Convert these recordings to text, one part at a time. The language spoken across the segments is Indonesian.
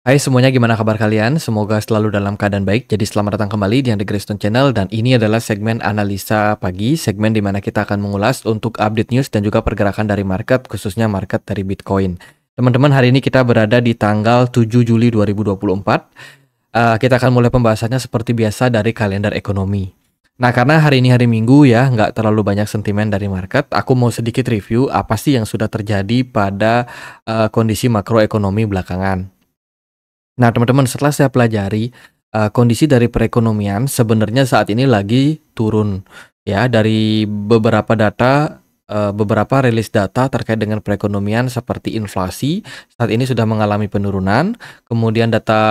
Hai semuanya, gimana kabar kalian? Semoga selalu dalam keadaan baik. Jadi selamat datang kembali di The Greystone Channel dan ini adalah segmen analisa pagi, segmen di mana kita akan mengulas untuk update news dan juga pergerakan dari market, khususnya market dari Bitcoin. Teman-teman, hari ini kita berada di tanggal 7 Juli 2024. Kita akan mulai pembahasannya seperti biasa dari kalender ekonomi. Nah, karena hari ini hari Minggu ya, nggak terlalu banyak sentimen dari market, aku mau sedikit review apa sih yang sudah terjadi pada kondisi makroekonomi belakangan. Nah, teman-teman, setelah saya pelajari, kondisi dari perekonomian sebenarnya saat ini lagi turun. Ya, dari beberapa data, beberapa rilis data terkait dengan perekonomian seperti inflasi, saat ini sudah mengalami penurunan, kemudian data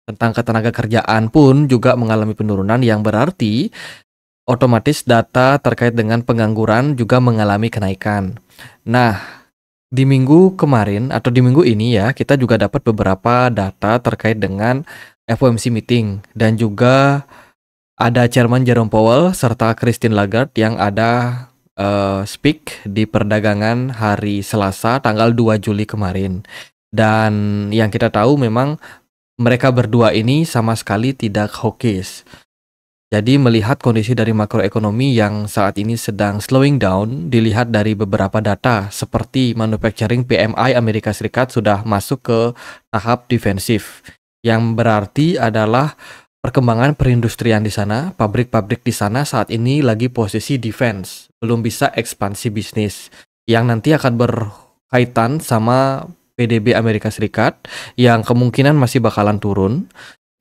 tentang ketenagakerjaan pun juga mengalami penurunan, yang berarti otomatis data terkait dengan pengangguran juga mengalami kenaikan. Nah, di minggu kemarin atau di minggu ini ya, kita juga dapat beberapa data terkait dengan FOMC meeting dan juga ada Chairman Jerome Powell serta Christine Lagarde yang ada speak di perdagangan hari Selasa tanggal 2 Juli kemarin. Dan yang kita tahu memang mereka berdua ini sama sekali tidak hawkish. Jadi melihat kondisi dari makroekonomi yang saat ini sedang slowing down, dilihat dari beberapa data seperti manufacturing PMI Amerika Serikat sudah masuk ke tahap defensif, yang berarti adalah perkembangan perindustrian di sana, pabrik-pabrik di sana saat ini lagi posisi defense, belum bisa ekspansi bisnis, yang nanti akan berkaitan sama PDB Amerika Serikat yang kemungkinan masih bakalan turun.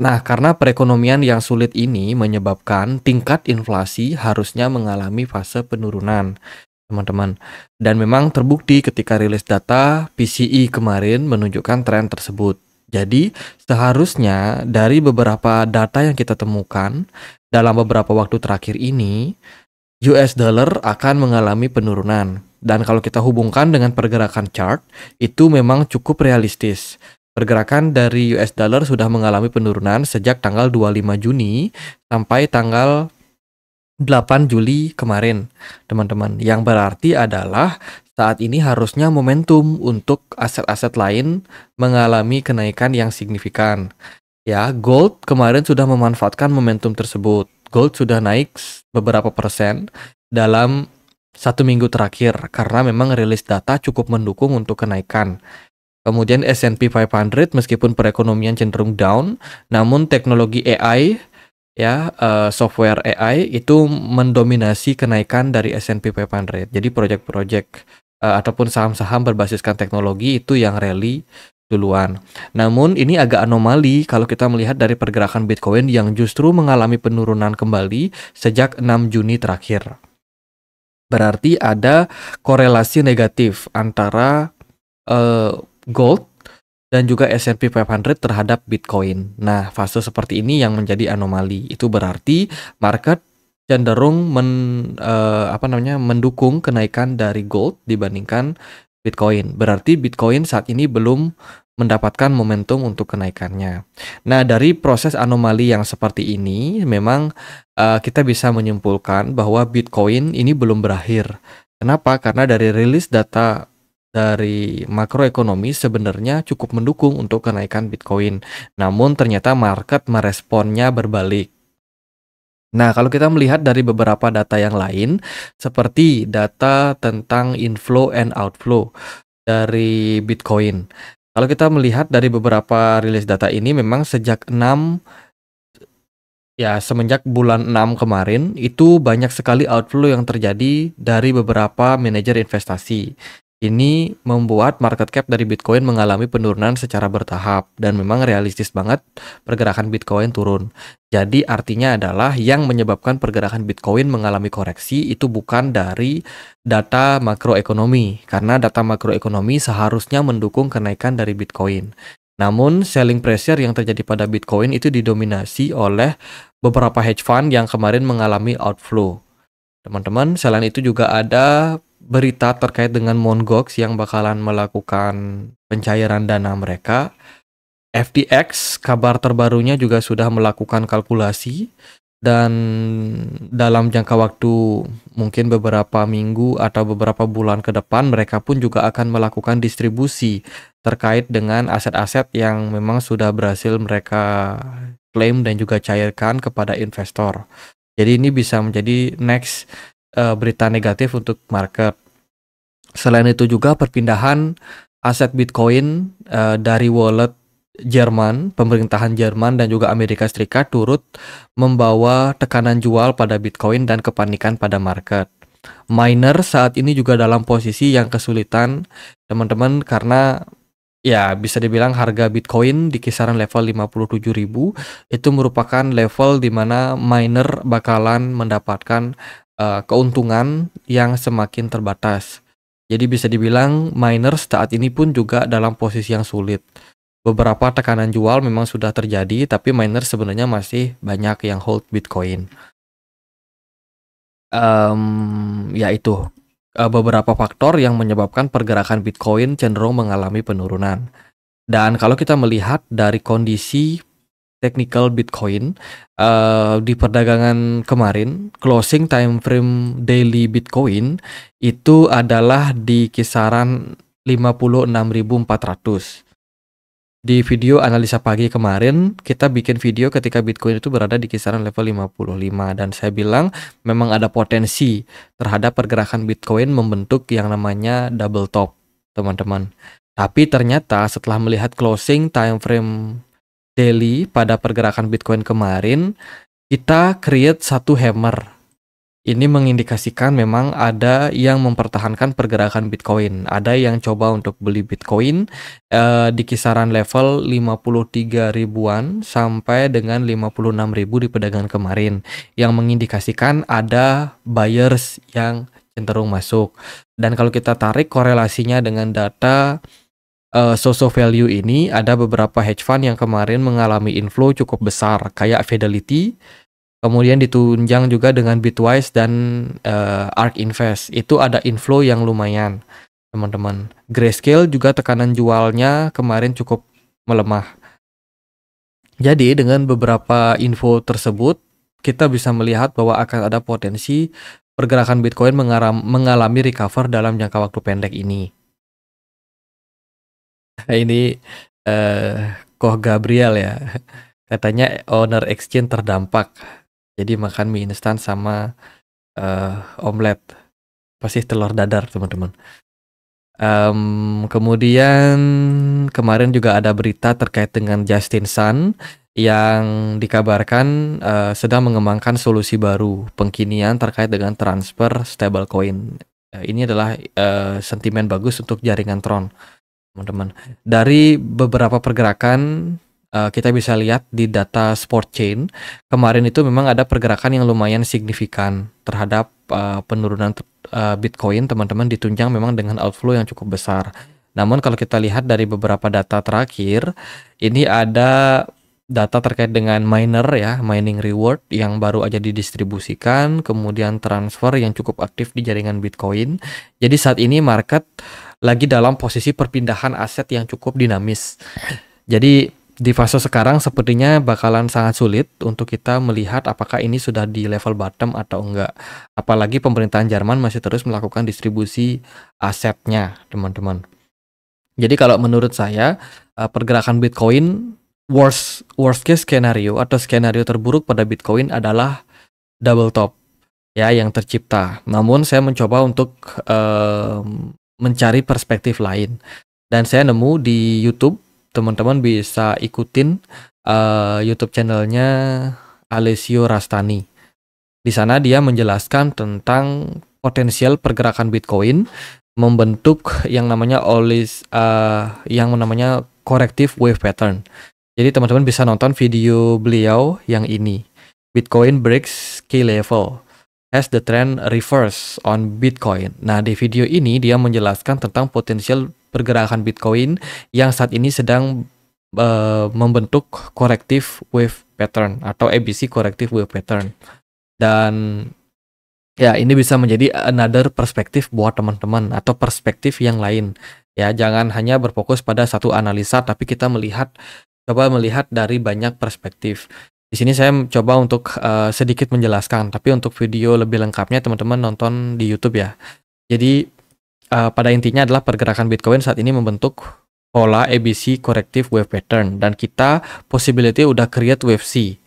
Nah, karena perekonomian yang sulit ini menyebabkan tingkat inflasi harusnya mengalami fase penurunan, teman-teman. Dan memang terbukti ketika rilis data PCE kemarin menunjukkan tren tersebut. Jadi, seharusnya dari beberapa data yang kita temukan dalam beberapa waktu terakhir ini, US dollar akan mengalami penurunan. Dan kalau kita hubungkan dengan pergerakan chart, itu memang cukup realistis. Pergerakan dari US dollar sudah mengalami penurunan sejak tanggal 25 Juni sampai tanggal 8 Juli kemarin, teman-teman. Yang berarti adalah saat ini harusnya momentum untuk aset-aset lain mengalami kenaikan yang signifikan. Ya, gold kemarin sudah memanfaatkan momentum tersebut. Gold sudah naik beberapa persen dalam 1 minggu terakhir karena memang rilis data cukup mendukung untuk kenaikan. Kemudian S&P 500 meskipun perekonomian cenderung down, namun teknologi AI ya, software AI itu mendominasi kenaikan dari S&P 500. Jadi proyek-proyek ataupun saham-saham berbasiskan teknologi itu yang rally duluan. Namun ini agak anomali kalau kita melihat dari pergerakan Bitcoin yang justru mengalami penurunan kembali sejak 6 Juni terakhir. Berarti ada korelasi negatif antara gold dan juga S&P 500 terhadap Bitcoin. Nah, fase seperti ini yang menjadi anomali. Itu berarti market cenderung mendukung kenaikan dari gold dibandingkan Bitcoin. Berarti Bitcoin saat ini belum mendapatkan momentum untuk kenaikannya. Nah, dari proses anomali yang seperti ini, memang kita bisa menyimpulkan bahwa Bitcoin ini belum berakhir. Kenapa? Karena dari rilis data dari makroekonomi sebenarnya cukup mendukung untuk kenaikan Bitcoin. Namun ternyata market meresponnya berbalik. Nah, kalau kita melihat dari beberapa data yang lain, seperti data tentang inflow and outflow dari Bitcoin. Kalau kita melihat dari beberapa rilis data ini, memang semenjak bulan 6 kemarin, itu banyak sekali outflow yang terjadi dari beberapa manajer investasi. Ini membuat market cap dari Bitcoin mengalami penurunan secara bertahap dan memang realistis banget pergerakan Bitcoin turun. Jadi artinya adalah yang menyebabkan pergerakan Bitcoin mengalami koreksi itu bukan dari data makroekonomi, karena data makroekonomi seharusnya mendukung kenaikan dari Bitcoin. Namun selling pressure yang terjadi pada Bitcoin itu didominasi oleh beberapa hedge fund yang kemarin mengalami outflow. Teman-teman, selain itu juga ada berita terkait dengan Mt. Gox yang bakalan melakukan pencairan dana mereka. FTX, kabar terbarunya juga sudah melakukan kalkulasi dan dalam jangka waktu mungkin beberapa minggu atau beberapa bulan ke depan mereka pun juga akan melakukan distribusi terkait dengan aset-aset yang memang sudah berhasil mereka klaim dan juga cairkan kepada investor. Jadi ini bisa menjadi next berita negatif untuk market. Selain itu juga perpindahan aset Bitcoin dari wallet Jerman, pemerintahan Jerman dan juga Amerika Serikat turut membawa tekanan jual pada Bitcoin dan kepanikan pada market. Miner saat ini juga dalam posisi yang kesulitan, teman-teman, karena ya bisa dibilang harga Bitcoin di kisaran level 57.000 itu merupakan level di mana miner bakalan mendapatkan keuntungan yang semakin terbatas. Jadi bisa dibilang miners saat ini pun juga dalam posisi yang sulit. Beberapa tekanan jual memang sudah terjadi, tapi miner sebenarnya masih banyak yang hold Bitcoin. Ya itu beberapa faktor yang menyebabkan pergerakan Bitcoin cenderung mengalami penurunan. Dan kalau kita melihat dari kondisi technical Bitcoin di perdagangan kemarin, closing time frame daily Bitcoin itu adalah di kisaran 56.400. Di video analisa pagi kemarin, kita bikin video ketika Bitcoin itu berada di kisaran level 55 dan saya bilang memang ada potensi terhadap pergerakan Bitcoin membentuk yang namanya double top, teman-teman. Tapi ternyata setelah melihat closing time frame daily pada pergerakan Bitcoin kemarin, kita create satu hammer. Ini mengindikasikan memang ada yang mempertahankan pergerakan Bitcoin. Ada yang coba untuk beli Bitcoin di kisaran level 53 ribuan sampai dengan 56 ribu di perdagangan kemarin. Yang mengindikasikan ada buyers yang cenderung masuk. Dan kalau kita tarik korelasinya dengan data social value ini, ada beberapa hedge fund yang kemarin mengalami inflow cukup besar, kayak Fidelity, kemudian ditunjang juga dengan Bitwise dan ARK Invest. Itu ada inflow yang lumayan, teman-teman. Grayscale juga tekanan jualnya kemarin cukup melemah. Jadi dengan beberapa info tersebut, kita bisa melihat bahwa akan ada potensi pergerakan Bitcoin mengalami recover dalam jangka waktu pendek ini. Ini Koh Gabriel ya, katanya owner exchange terdampak. Jadi makan mie instan sama omelet, pasti telur dadar, teman-teman. Kemudian kemarin juga ada berita terkait dengan Justin Sun yang dikabarkan sedang mengembangkan solusi baru pengkinian terkait dengan transfer stablecoin. Ini adalah sentimen bagus untuk jaringan Tron, teman-teman. Dari beberapa pergerakan kita bisa lihat di data sport chain kemarin itu memang ada pergerakan yang lumayan signifikan terhadap penurunan Bitcoin, teman-teman, ditunjang memang dengan outflow yang cukup besar. Namun kalau kita lihat dari beberapa data terakhir, ini ada data terkait dengan miner ya, mining reward yang baru aja didistribusikan, kemudian transfer yang cukup aktif di jaringan Bitcoin. Jadi saat ini market lagi dalam posisi perpindahan aset yang cukup dinamis. Jadi di fase sekarang sepertinya bakalan sangat sulit untuk kita melihat apakah ini sudah di level bottom atau enggak. Apalagi pemerintahan Jerman masih terus melakukan distribusi asetnya, teman-teman. Jadi kalau menurut saya pergerakan Bitcoin worst case skenario atau skenario terburuk pada Bitcoin adalah double top ya yang tercipta. Namun saya mencoba untuk mencari perspektif lain dan saya nemu di YouTube. Teman-teman bisa ikutin YouTube channelnya Alessio Rastani. Di sana dia menjelaskan tentang potensial pergerakan Bitcoin membentuk yang namanya corrective wave pattern. Jadi teman-teman bisa nonton video beliau yang ini. Bitcoin breaks key level. Has the trend reverse on Bitcoin. Nah, di video ini dia menjelaskan tentang potensial pergerakan Bitcoin yang saat ini sedang membentuk corrective wave pattern atau ABC corrective wave pattern. Dan ya ini bisa menjadi another perspektif buat teman-teman atau perspektif yang lain. Ya, jangan hanya berfokus pada satu analisa tapi kita coba melihat dari banyak perspektif. Di sini saya coba untuk sedikit menjelaskan, tapi untuk video lebih lengkapnya teman-teman nonton di YouTube ya. Jadi pada intinya adalah pergerakan Bitcoin saat ini membentuk pola ABC corrective wave pattern dan kita possibility udah create wave C.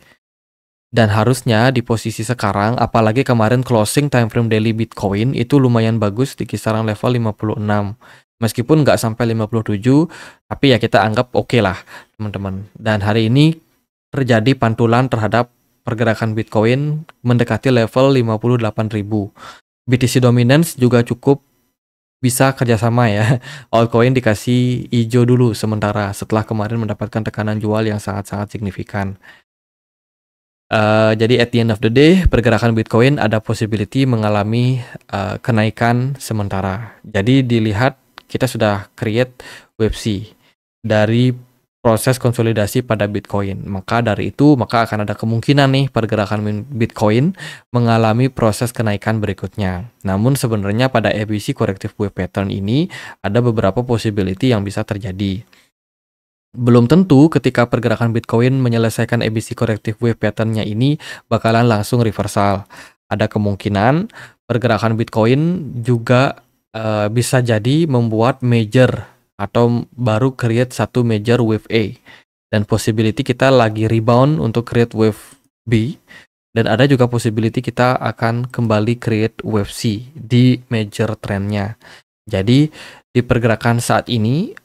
Dan harusnya di posisi sekarang, apalagi kemarin closing time frame daily Bitcoin itu lumayan bagus di kisaran level 56. Meskipun nggak sampai 57, tapi ya kita anggap oke lah, teman-teman. Dan hari ini terjadi pantulan terhadap pergerakan Bitcoin mendekati level 58.000. BTC Dominance juga cukup bisa kerjasama ya. Altcoin dikasih hijau dulu sementara setelah kemarin mendapatkan tekanan jual yang sangat-sangat signifikan. Jadi at the end of the day, pergerakan Bitcoin ada possibility mengalami kenaikan sementara. Jadi dilihat kita sudah create wave C dari proses konsolidasi pada Bitcoin. Maka dari itu, maka akan ada kemungkinan nih pergerakan Bitcoin mengalami proses kenaikan berikutnya. Namun sebenarnya pada ABC corrective wave pattern ini ada beberapa possibility yang bisa terjadi. Belum tentu ketika pergerakan Bitcoin menyelesaikan ABC corrective wave pattern-nya ini bakalan langsung reversal. Ada kemungkinan pergerakan Bitcoin juga bisa jadi membuat major atau baru create satu major wave A. Dan possibility kita lagi rebound untuk create wave B. Dan ada juga possibility kita akan kembali create wave C di major trend-nya. Jadi di pergerakan saat ini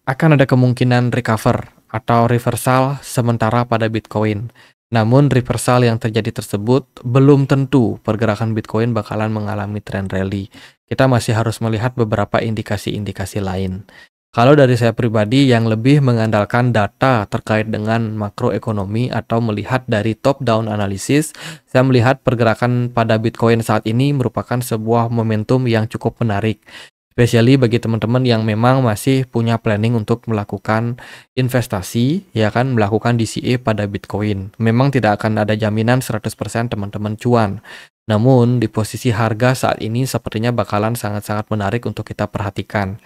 akan ada kemungkinan recover atau reversal sementara pada Bitcoin. Namun reversal yang terjadi tersebut belum tentu pergerakan Bitcoin bakalan mengalami trend rally. Kita masih harus melihat beberapa indikasi-indikasi lain. Kalau dari saya pribadi yang lebih mengandalkan data terkait dengan makroekonomi atau melihat dari top-down analysis, saya melihat pergerakan pada Bitcoin saat ini merupakan sebuah momentum yang cukup menarik. Especially bagi teman-teman yang memang masih punya planning untuk melakukan investasi, ya kan, melakukan DCA pada Bitcoin. Memang tidak akan ada jaminan 100% teman-teman cuan. Namun, di posisi harga saat ini sepertinya bakalan sangat-sangat menarik untuk kita perhatikan.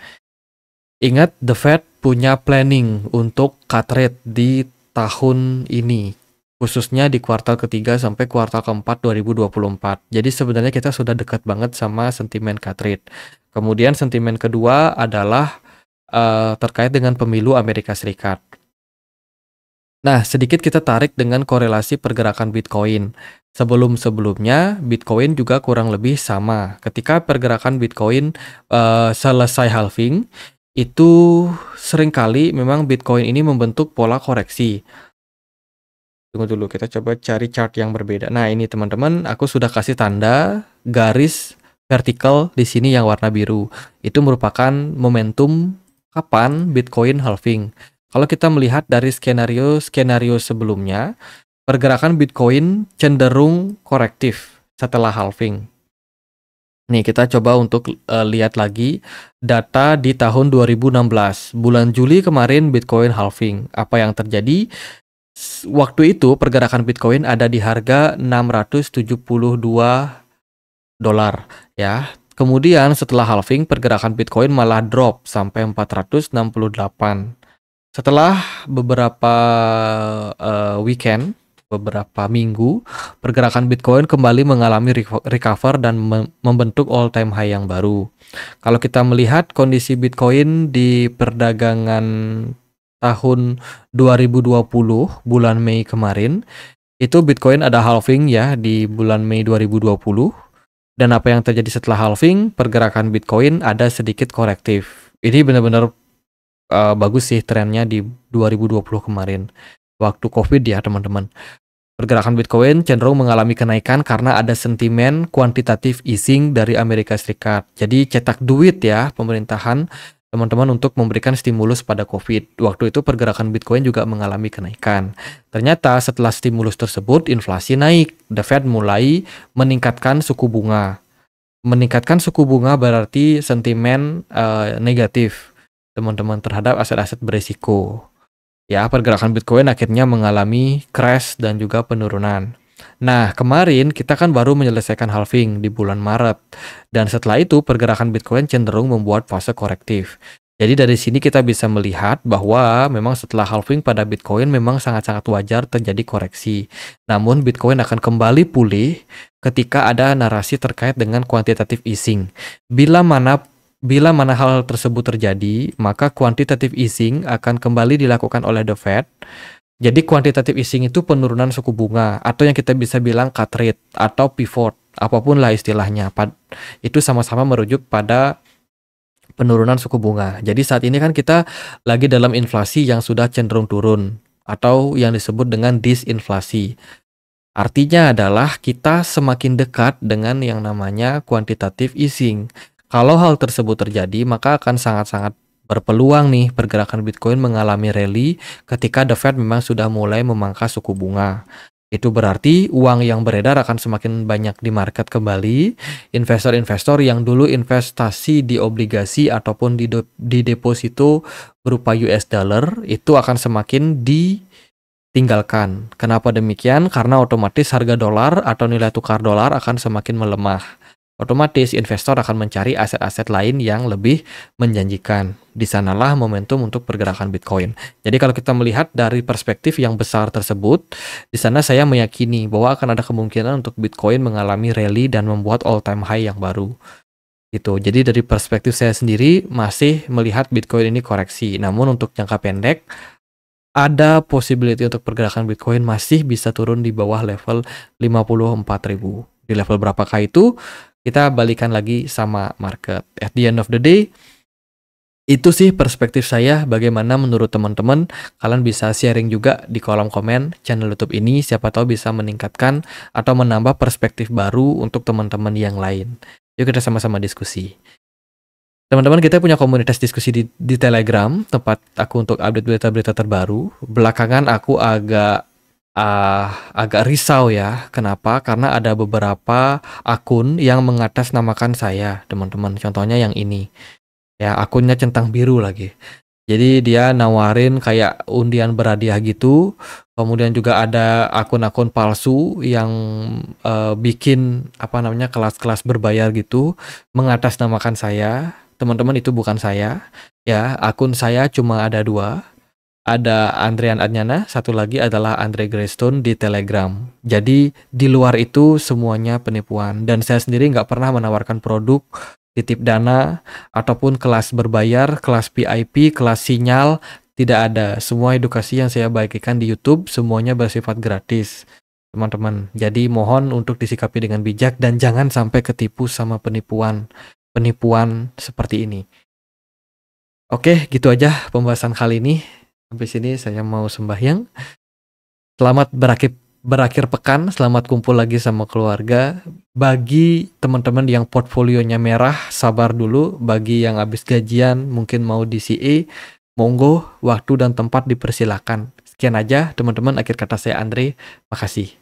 Ingat, The Fed punya planning untuk cut rate di tahun ini, khususnya di kuartal ketiga sampai kuartal keempat 2024. Jadi sebenarnya kita sudah dekat banget sama sentimen cut rate. Kemudian sentimen kedua adalah terkait dengan pemilu Amerika Serikat. Nah, sedikit kita tarik dengan korelasi pergerakan Bitcoin. Sebelum-sebelumnya, Bitcoin juga kurang lebih sama. Ketika pergerakan Bitcoin selesai halving, itu seringkali memang Bitcoin ini membentuk pola koreksi. Tunggu dulu, kita coba cari chart yang berbeda. Nah, ini teman-teman, aku sudah kasih tanda garis vertikal di sini yang warna biru. Itu merupakan momentum kapan Bitcoin halving. Kalau kita melihat dari skenario sebelumnya, pergerakan Bitcoin cenderung korektif setelah halving. Nih, kita coba untuk lihat lagi data di tahun 2016. Bulan Juli kemarin Bitcoin halving. Apa yang terjadi? Waktu itu pergerakan Bitcoin ada di harga 672 dolar ya. Kemudian setelah halving pergerakan Bitcoin malah drop sampai 468. Setelah beberapa weekend, beberapa minggu, pergerakan Bitcoin kembali mengalami recover dan membentuk all time high yang baru. Kalau kita melihat kondisi Bitcoin di perdagangan tahun 2020 bulan Mei kemarin, itu Bitcoin ada halving ya di bulan Mei 2020. Dan apa yang terjadi setelah halving, pergerakan Bitcoin ada sedikit korektif. Ini benar-benar bagus sih trennya di 2020 kemarin. Waktu COVID ya teman-teman. Pergerakan Bitcoin cenderung mengalami kenaikan karena ada sentimen kuantitatif easing dari Amerika Serikat. Jadi cetak duit ya pemerintahan teman-teman untuk memberikan stimulus pada COVID. Waktu itu pergerakan Bitcoin juga mengalami kenaikan. Ternyata setelah stimulus tersebut, inflasi naik. The Fed mulai meningkatkan suku bunga. Meningkatkan suku bunga berarti sentimen negatif teman-teman terhadap aset-aset berisiko. Ya, pergerakan Bitcoin akhirnya mengalami crash dan juga penurunan. Nah, kemarin kita kan baru menyelesaikan halving di bulan Maret. Dan setelah itu pergerakan Bitcoin cenderung membuat fase korektif. Jadi dari sini kita bisa melihat bahwa memang setelah halving pada Bitcoin memang sangat-sangat wajar terjadi koreksi. Namun Bitcoin akan kembali pulih ketika ada narasi terkait dengan quantitative easing. Bila mana hal tersebut terjadi, maka quantitative easing akan kembali dilakukan oleh the Fed. Jadi quantitative easing itu penurunan suku bunga atau yang kita bisa bilang cut rate atau pivot, apapun lah istilahnya. Itu sama-sama merujuk pada penurunan suku bunga. Jadi saat ini kan kita lagi dalam inflasi yang sudah cenderung turun atau yang disebut dengan disinflasi. Artinya adalah kita semakin dekat dengan yang namanya quantitative easing. Kalau hal tersebut terjadi, maka akan sangat-sangat berpeluang nih pergerakan Bitcoin mengalami rally ketika The Fed memang sudah mulai memangkas suku bunga. Itu berarti uang yang beredar akan semakin banyak di market kembali. Investor-investor yang dulu investasi di obligasi ataupun di deposito berupa US dollar itu akan semakin ditinggalkan. Kenapa demikian? Karena otomatis harga dolar atau nilai tukar dolar akan semakin melemah. Otomatis investor akan mencari aset-aset lain yang lebih menjanjikan. Di sanalah momentum untuk pergerakan Bitcoin. Jadi kalau kita melihat dari perspektif yang besar tersebut, di sana saya meyakini bahwa akan ada kemungkinan untuk Bitcoin mengalami rally dan membuat all-time high yang baru. Gitu. Jadi dari perspektif saya sendiri masih melihat Bitcoin ini koreksi. Namun untuk jangka pendek, ada possibility untuk pergerakan Bitcoin masih bisa turun di bawah level 54.000. Di level berapakah itu? Kita balikan lagi sama market. At the end of the day, itu sih perspektif saya. Bagaimana menurut teman-teman? Kalian bisa sharing juga di kolom komen channel YouTube ini. Siapa tahu bisa meningkatkan atau menambah perspektif baru untuk teman-teman yang lain. Yuk kita sama-sama diskusi. Teman-teman, kita punya komunitas diskusi di Telegram, tempat aku untuk update berita-berita terbaru. Belakangan aku agak risau ya. Kenapa? Karena ada beberapa akun yang mengatasnamakan saya, teman-teman. Contohnya yang ini. Ya, akunnya centang biru lagi. Jadi dia nawarin kayak undian berhadiah gitu. Kemudian juga ada akun-akun palsu yang bikin kelas-kelas berbayar gitu, mengatasnamakan saya. Teman-teman, itu bukan saya. Ya, akun saya cuma ada 2. Ada Andrean Adnyana, satu lagi adalah Andre Greystone di Telegram. Jadi di luar itu semuanya penipuan. Dan saya sendiri nggak pernah menawarkan produk, titip dana, ataupun kelas berbayar, kelas VIP, kelas sinyal. Tidak ada. Semua edukasi yang saya bagikan di YouTube semuanya bersifat gratis, teman-teman. Jadi mohon untuk disikapi dengan bijak dan jangan sampai ketipu sama penipuan seperti ini. Oke, gitu aja pembahasan kali ini. Habis ini saya mau sembahyang. Selamat berakhir pekan, selamat kumpul lagi sama keluarga. Bagi teman-teman yang portfolionya merah, sabar dulu. Bagi yang habis gajian, mungkin mau di CA, monggo, waktu dan tempat dipersilakan. Sekian aja teman-teman, akhir kata saya Andre. Makasih.